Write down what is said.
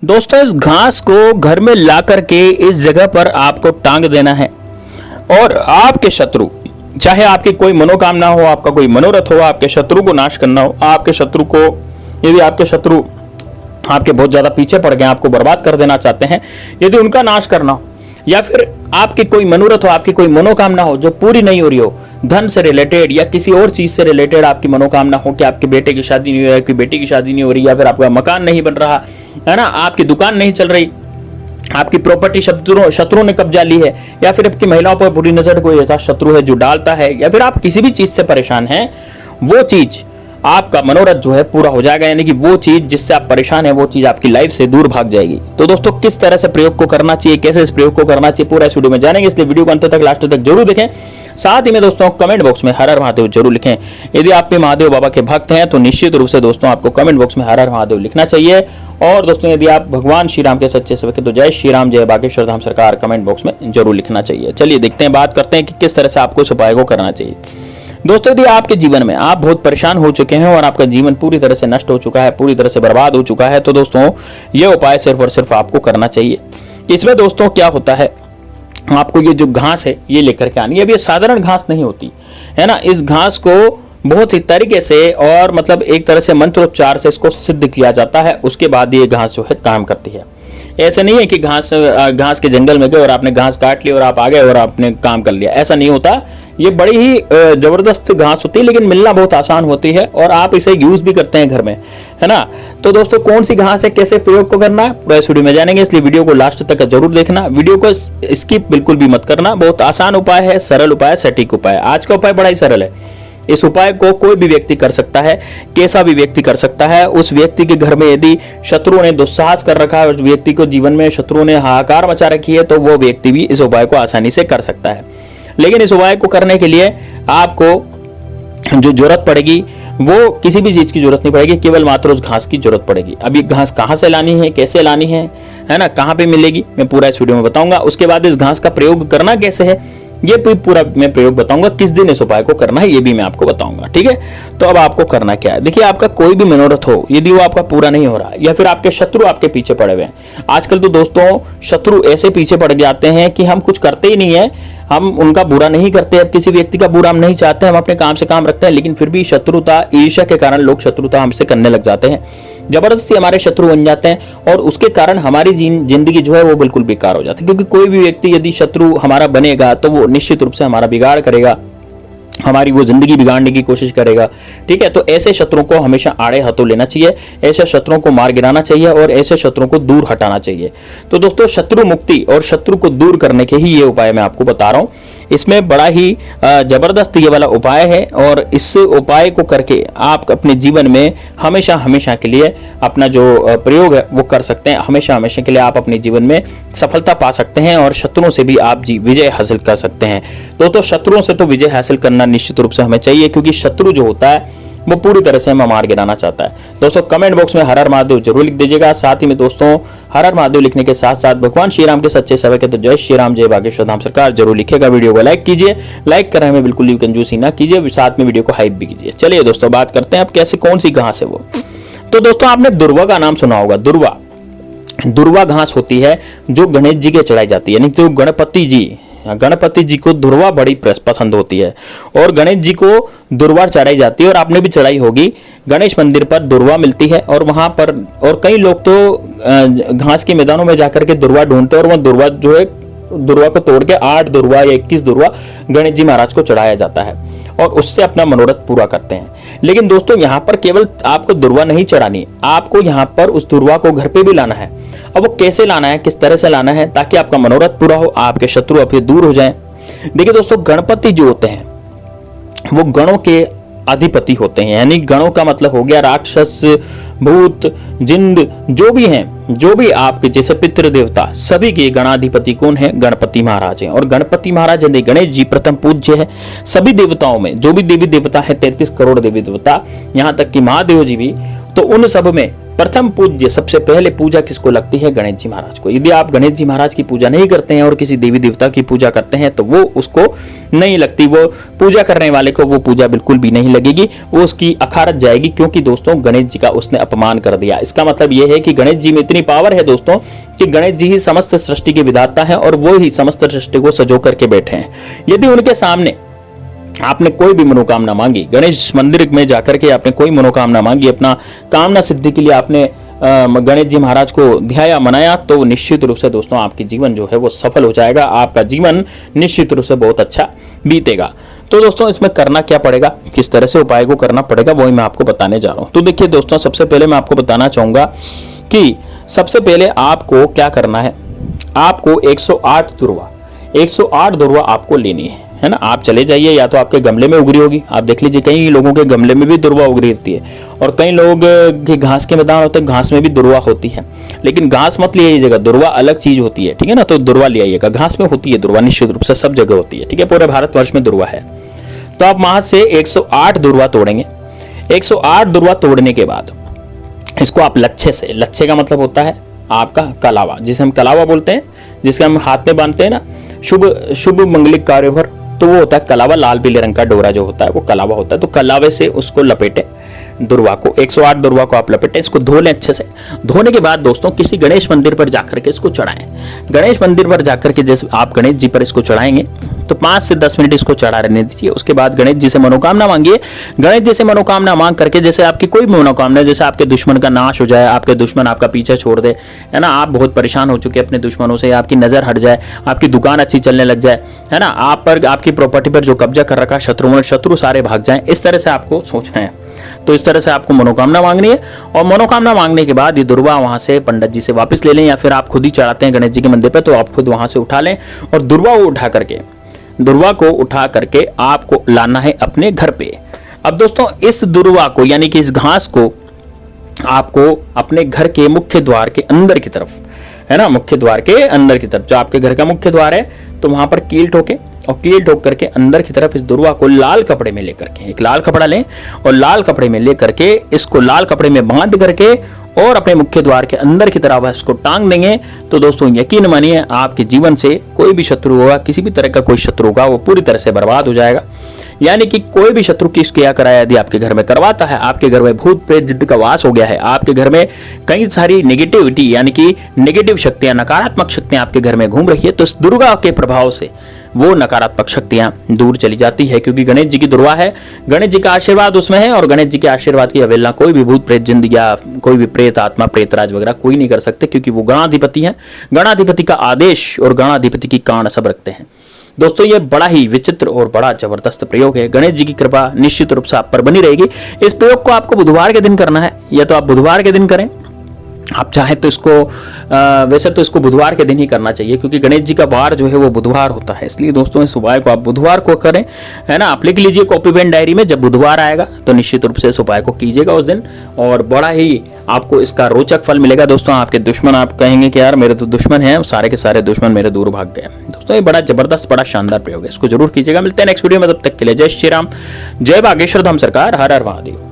दोस्तों, इस घास को घर में ला करके इस जगह पर आपको टांग देना है और आपके शत्रु, चाहे आपकी कोई मनोकामना हो, आपका कोई मनोरथ हो, आपके शत्रु को नाश करना हो, आपके शत्रु को, यदि आपके शत्रु आपके बहुत ज्यादा पीछे पड़ गए, आपको बर्बाद कर देना चाहते हैं, यदि उनका नाश करना हो, या फिर आपकी कोई मनोरथ हो, आपकी कोई मनोकामना हो जो पूरी नहीं हो रही हो, धन से रिलेटेड या किसी और चीज से रिलेटेड आपकी मनोकामना हो कि आपके बेटे की शादी नहीं हो रही, आपकी बेटी की शादी नहीं हो रही, या फिर आपका मकान नहीं बन रहा है ना, आपकी दुकान नहीं चल रही, आपकी प्रॉपर्टी शत्रुओं ने कब्जा ली है, या फिर आपकी महिलाओं पर बुरी नजर कोई ऐसा शत्रु है जो डालता है, या फिर आप किसी भी चीज से परेशान हैं, वो चीज आपका मनोरथ जो है पूरा हो जाएगा। यानी कि वो चीज जिससे आप परेशान है वो चीज आपकी लाइफ से दूर भाग जाएगी। तो दोस्तों, किस तरह से प्रयोग को करना चाहिए, कैसे इस प्रयोग को करना चाहिए, पूरा इस वीडियो में जानेंगे, इसलिए वीडियो को अंत तक, लास्ट तक जरूर देखें। साथ ही में दोस्तों, कमेंट बॉक्स में हर हर महादेव जरूर लिखें। यदि आप भी महादेव बाबा के भक्त हैं तो निश्चित रूप से दोस्तों आपको कमेंट बॉक्स में हर हर महादेव लिखना चाहिए। और दोस्तों, यदि आप भगवान श्री राम के सच्चे सेवक हैं तो जय श्री राम, जय बागेश्वर धाम सरकार कमेंट बॉक्स में जरूर लिखना चाहिए। चलिए देखते हैं, बात करते हैं कि किस तरह से आपको इस उपाय को करना चाहिए। दोस्तों, यदि आपके जीवन में आप बहुत परेशान हो चुके हैं और आपका जीवन पूरी तरह से नष्ट हो चुका है, पूरी तरह से बर्बाद हो चुका है, तो दोस्तों ये उपाय सिर्फ और सिर्फ आपको करना चाहिए। इसमें दोस्तों क्या होता है, आपको ये जो घास है ये लेकर के आनी है। अब ये साधारण घास नहीं होती है ना, इस घास को बहुत ही तरीके से और मतलब एक तरह से मंत्रोच्चार से इसको सिद्ध किया जाता है, उसके बाद ये घास जो है काम करती है। ऐसा नहीं है कि घास के जंगल में गए और आपने घास काट ली और आप आ गए और आपने काम कर लिया, ऐसा नहीं होता। ये बड़ी ही जबरदस्त घास होती है, लेकिन मिलना बहुत आसान होती है और आप इसे यूज भी करते हैं घर में, है ना। तो दोस्तों, कौन सी घास है, कैसे प्रयोग को करना है, पूरा इस वीडियो में जानेंगे, इसलिए वीडियो को लास्ट तक जरूर देखना। वीडियो को स्किप बिल्कुल भी मत करना। बहुत आसान उपाय है, सरल उपाय, सटीक उपाय। आज का उपाय बड़ा ही सरल है। इस उपाय को कोई भी व्यक्ति कर सकता है, कैसा भी व्यक्ति कर सकता है। उस व्यक्ति के घर में यदि शत्रुओं ने दुस्साहस कर रखा है, उस व्यक्ति को जीवन में शत्रुओं ने हाहाकार मचा रखी है, तो वो व्यक्ति भी इस उपाय को आसानी से कर सकता है। लेकिन इस उपाय को करने के लिए आपको जो जरूरत पड़ेगी वो किसी भी चीज की जरूरत नहीं पड़ेगी, केवल मात्र उस घास की जरूरत पड़ेगी। अब ये घास कहां से लानी है, कैसे लानी है ना, कहां पे मिलेगी, मैं पूरा इस वीडियो में बताऊंगा। उसके बाद इस घास का प्रयोग करना कैसे है ये पूरा मैं प्रयोग बताऊंगा। किस दिन इस उपाय को करना है ये भी मैं आपको बताऊंगा, ठीक है। तो अब आपको करना क्या है, देखिए, आपका कोई भी मनोरथ हो, यदि वो आपका पूरा नहीं हो रहा या फिर आपके शत्रु आपके पीछे पड़े हुए हैं। आजकल तो दोस्तों शत्रु ऐसे पीछे पड़ जाते हैं कि हम कुछ करते ही नहीं है, हम उनका बुरा नहीं करते। अब किसी व्यक्ति का बुरा हम नहीं चाहते, हम अपने काम से काम रखते हैं, लेकिन फिर भी शत्रुता, ईर्ष्या के कारण लोग शत्रुता हमसे करने लग जाते हैं, जबरदस्ती हमारे शत्रु बन जाते हैं और उसके कारण हमारी जिंदगी जो है वो बिल्कुल बेकार हो जाती है। क्योंकि कोई भी व्यक्ति यदि शत्रु हमारा बनेगा तो वो निश्चित रूप से हमारा बिगाड़ करेगा, हमारी वो जिंदगी बिगाड़ने की कोशिश करेगा, ठीक है। तो ऐसे शत्रुओं को हमेशा आड़े हाथों लेना चाहिए, ऐसे शत्रुओं को मार गिराना चाहिए और ऐसे शत्रुओं को दूर हटाना चाहिए। तो दोस्तों, शत्रु मुक्ति और शत्रु को दूर करने के ही ये उपाय मैं आपको बता रहा हूं। इसमें बड़ा ही जबरदस्त ये वाला उपाय है और इस उपाय को करके आप अपने जीवन में हमेशा हमेशा के लिए अपना जो प्रयोग है वो कर सकते हैं। हमेशा हमेशा के लिए आप अपने जीवन में सफलता पा सकते हैं और शत्रुओं से भी आप विजय हासिल कर सकते हैं। तो शत्रुओं से तो विजय हासिल करना निश्चित रूप से हमें चाहिए, क्योंकि शत्रु जो होता है वो पूरी तरह से हमें मार गिराना चाहता है। दोस्तों, कमेंट बॉक्स में हर हर महादेव जरूर लिख दीजिएगा। साथ ही में दोस्तों, हर हर महादेव लिखने के साथ साथ भगवान श्री राम के सच्चे सेवक है तो जय श्री राम, जय बागेश्वर धाम सरकार जरूर लिखेगा। वीडियो को लाइक कीजिए, लाइक करने में बिल्कुल भी कंजूसी ना कीजिए, साथ में वीडियो को हाइप भी कीजिए। चलिए दोस्तों, बात करते हैं अब कैसे, कौन सी घास है वो। तो दोस्तों, आपने दुर्वा का नाम सुना होगा। दुर्वा घास होती है जो गणेश जी के चढ़ाई जाती है, यानी जो गणपति जी को दुर्वा बड़ी पसंद होती है और गणेश जी को दुर्वा चढ़ाई जाती है। और आपने भी चढ़ाई होगी, गणेश मंदिर पर दुर्वा मिलती है और वहां पर और कई लोग तो घास के मैदानों में जाकर के दुर्वा ढूंढते हैं और वह दुर्वा जो है, दुर्वा को तोड़ के 8 दुर्वा या 21 दुर्वा गणेश जी महाराज को चढ़ाया जाता है और उससे अपना मनोरथ पूरा करते हैं। लेकिन दोस्तों, यहाँ पर केवल आपको दुर्वा नहीं चढ़ानी, आपको यहाँ पर उस दुर्वा को घर पे भी लाना है। अब वो कैसे लाना है, किस तरह से लाना है ताकि आपका मनोरथ पूरा हो, आपके शत्रु आपसे दूर हो जाएं। देखिए दोस्तों, गणपति जो होते हैं वो गणों के अधिपति होते हैं, यानी गणों का मतलब हो गया राक्षस, भूत, जिंद, जो भी हैं, जो भी आपके जैसे पितृ देवता, सभी के गणाधिपति कौन है, गणपति महाराज हैं। और गणपति महाराज यानी गणेश जी प्रथम पूज्य है सभी देवताओं में। जो भी देवी देवता है, 33 करोड़ देवी देवता, यहाँ तक कि महादेव जी भी, तो उन सब में प्रथम पूज्य सबसे पहले पूजा किसको लगती है? गणेश जी महाराज को। यदि आप गणेश जी महाराज की पूजा नहीं करते हैं और किसी देवी देवता की पूजा करते हैं तो वो उसको नहीं लगती, वो पूजा करने वाले को वो पूजा बिल्कुल भी नहीं लगेगी, वो उसकी अखारत जाएगी, क्योंकि दोस्तों गणेश जी का उसने अपमान कर दिया। इसका मतलब ये है कि गणेश जी में इतनी पावर है दोस्तों कि गणेश जी ही समस्त सृष्टि के विधाता है और वो ही समस्त सृष्टि को सजो करके बैठे हैं। यदि उनके सामने आपने कोई भी मनोकामना मांगी, गणेश मंदिर में जाकर के आपने कोई मनोकामना मांगी, अपना कामना सिद्धि के लिए आपने गणेश जी महाराज को ध्याया मनाया, तो निश्चित रूप से दोस्तों आपकी जीवन जो है वो सफल हो जाएगा, आपका जीवन निश्चित रूप से बहुत अच्छा बीतेगा। तो दोस्तों इसमें करना क्या पड़ेगा, किस तरह से उपाय को करना पड़ेगा, वही मैं आपको बताने जा रहा हूं। तो देखिए दोस्तों, सबसे पहले मैं आपको बताना चाहूंगा कि सबसे पहले आपको क्या करना है, आपको 108 दुर्वा आपको लेनी है ना। आप चले जाइए, या तो आपके गमले में उगरी होगी, आप देख लीजिए कई लोगों के गमले में भी दुर्वा उगरी रहती है, और कई लोग के घास के मैदान होते हैं, घास में भी दुर्वा होती है। लेकिन घास मत ले आइएगा, दुर्वा अलग चीज होती है, ठीक है ना। तो दुर्वा ले आइएगा, घास में होती है दुर्वा, निश्चित रूप से सब जगह होती है, ठीक है, पूरे भारतवर्ष में दुर्वा है। तो आप वहां से 108 दुर्वा तोड़ेंगे। 108 दुर्वा तोड़ने के बाद इसको आप लच्छे से, लच्छे का मतलब होता है आपका कलावा, जिसे हम कलावा बोलते हैं, जिसके हम हाथ में बांधते हैं ना शुभ मंगलिक कार्य भर, तो वो होता है कलावा। लाल पीले रंग का डोरा जो होता है वो कलावा होता है। तो कलावे से उसको लपेटे दुर्वा को, 108 दुर्वा को आप लपेटे, इसको धो लें अच्छे से। धोने के बाद दोस्तों किसी गणेश मंदिर पर जाकर के इसको चढ़ाएं। गणेश मंदिर पर जाकर के जैसे आप गणेश जी पर इसको चढ़ाएंगे तो 5 से 10 मिनट इसको चढ़ा रहने दीजिए। उसके बाद गणेश जी से मनोकामना मांगिए। गणेश जी से मनोकामना मांग करके, जैसे आपकी कोई भी मनोकामना, जैसे आपके दुश्मन का नाश हो जाए, आपके दुश्मन आपका पीछे छोड़ दे, है ना, आप बहुत परेशान हो चुके अपने दुश्मनों से, आपकी नजर हट जाए, आपकी दुकान अच्छी चलने लग जाए, है ना, आप पर आपकी प्रॉपर्टी पर जो कब्जा कर रखा शत्रु सारे भाग जाएं, इस तरह से आपको सोचना है। तो इस तरह से आपको मनोकामना मांगनी है, और मनोकामना मांगने के बाद ये दुर्वा वहां से पंडित जी से वापस ले लें, या फिर आप खुद ही चढ़ाते हैं गणेश जी के मंदिर पे, तो आप खुद वहां से उठा लें, और दुर्वा को उठा करके आपको लाना है अपने घर पे। अब दोस्तों इस दुर्वा को, यानी कि इस घास को आपको अपने घर के मुख्य द्वार के अंदर की तरफ, है ना, मुख्य द्वार के अंदर की तरफ, जो आपके घर का मुख्य द्वार है, तो वहां पर कील ठोके, और कील ठोक करके अंदर की तरफ इस दुर्वा को लाल कपड़े में लेकर के, एक लाल कपड़ा लें, और लाल कपड़े में लेकर के इसको लाल कपड़े में बांध करके और अपने मुख्य द्वार के अंदर की तरफ इसको टांग देंगे। तो दोस्तों यकीन मानिए आपके जीवन से कोई भी शत्रु होगा, किसी भी तरह का कोई शत्रु होगा, वो पूरी तरह से बर्बाद हो जाएगा। यानी कि कोई भी शत्रु की क्रिया कराया यदि आपके घर में करवाता है, आपके घर में भूत प्रेत जिद्द का वास हो गया है, आपके घर में कई सारी नेगेटिविटी, यानी कि नेगेटिव शक्तियां, नकारात्मक शक्तियां आपके घर में घूम रही है, तो इस दुर्गा के प्रभाव से वो नकारात्मक शक्तियां दूर चली जाती है, क्योंकि गणेश जी की दुर्वा है, गणेश जी का आशीर्वाद उसमें है, और गणेश जी के आशीर्वाद की अवहेलना कोई भी भूत प्रेत जिंद या कोई भी प्रेत आत्मा प्रेतराज वगैरह कोई नहीं कर सकते, क्योंकि वो गणाधिपति हैं। गणाधिपति का आदेश और गणाधिपति की कान सब रखते हैं। दोस्तों ये बड़ा ही विचित्र और बड़ा जबरदस्त प्रयोग है। गणेश जी की कृपा निश्चित रूप से आप पर बनी रहेगी। इस प्रयोग को आपको बुधवार के दिन करना है, या तो आप बुधवार के दिन करें, आप चाहे तो इसको वैसे तो इसको बुधवार के दिन ही करना चाहिए, क्योंकि गणेश जी का वार जो है वो बुधवार होता है। इसलिए दोस्तों इस उपाय को आप बुधवार को करें, है ना। आप लिख लीजिए कॉपी पेन डायरी में, जब बुधवार आएगा तो निश्चित रूप से इस उपाय को कीजिएगा उस दिन, और बड़ा ही आपको इसका रोचक फल मिलेगा। दोस्तों आपके दुश्मन आप कहेंगे कि यार मेरे तो दुश्मन है, सारे के सारे दुश्मन मेरे दूर भाग गए। दोस्तों ये बड़ा जबरदस्त, बड़ा शानदार प्रयोग है, इसको जरूर कीजिएगा। मिलते हैं नेक्स्ट वीडियो में, तब तक के लिए जय श्री राम, जय बागेश्वर धाम सरकार, हर हर महादेव।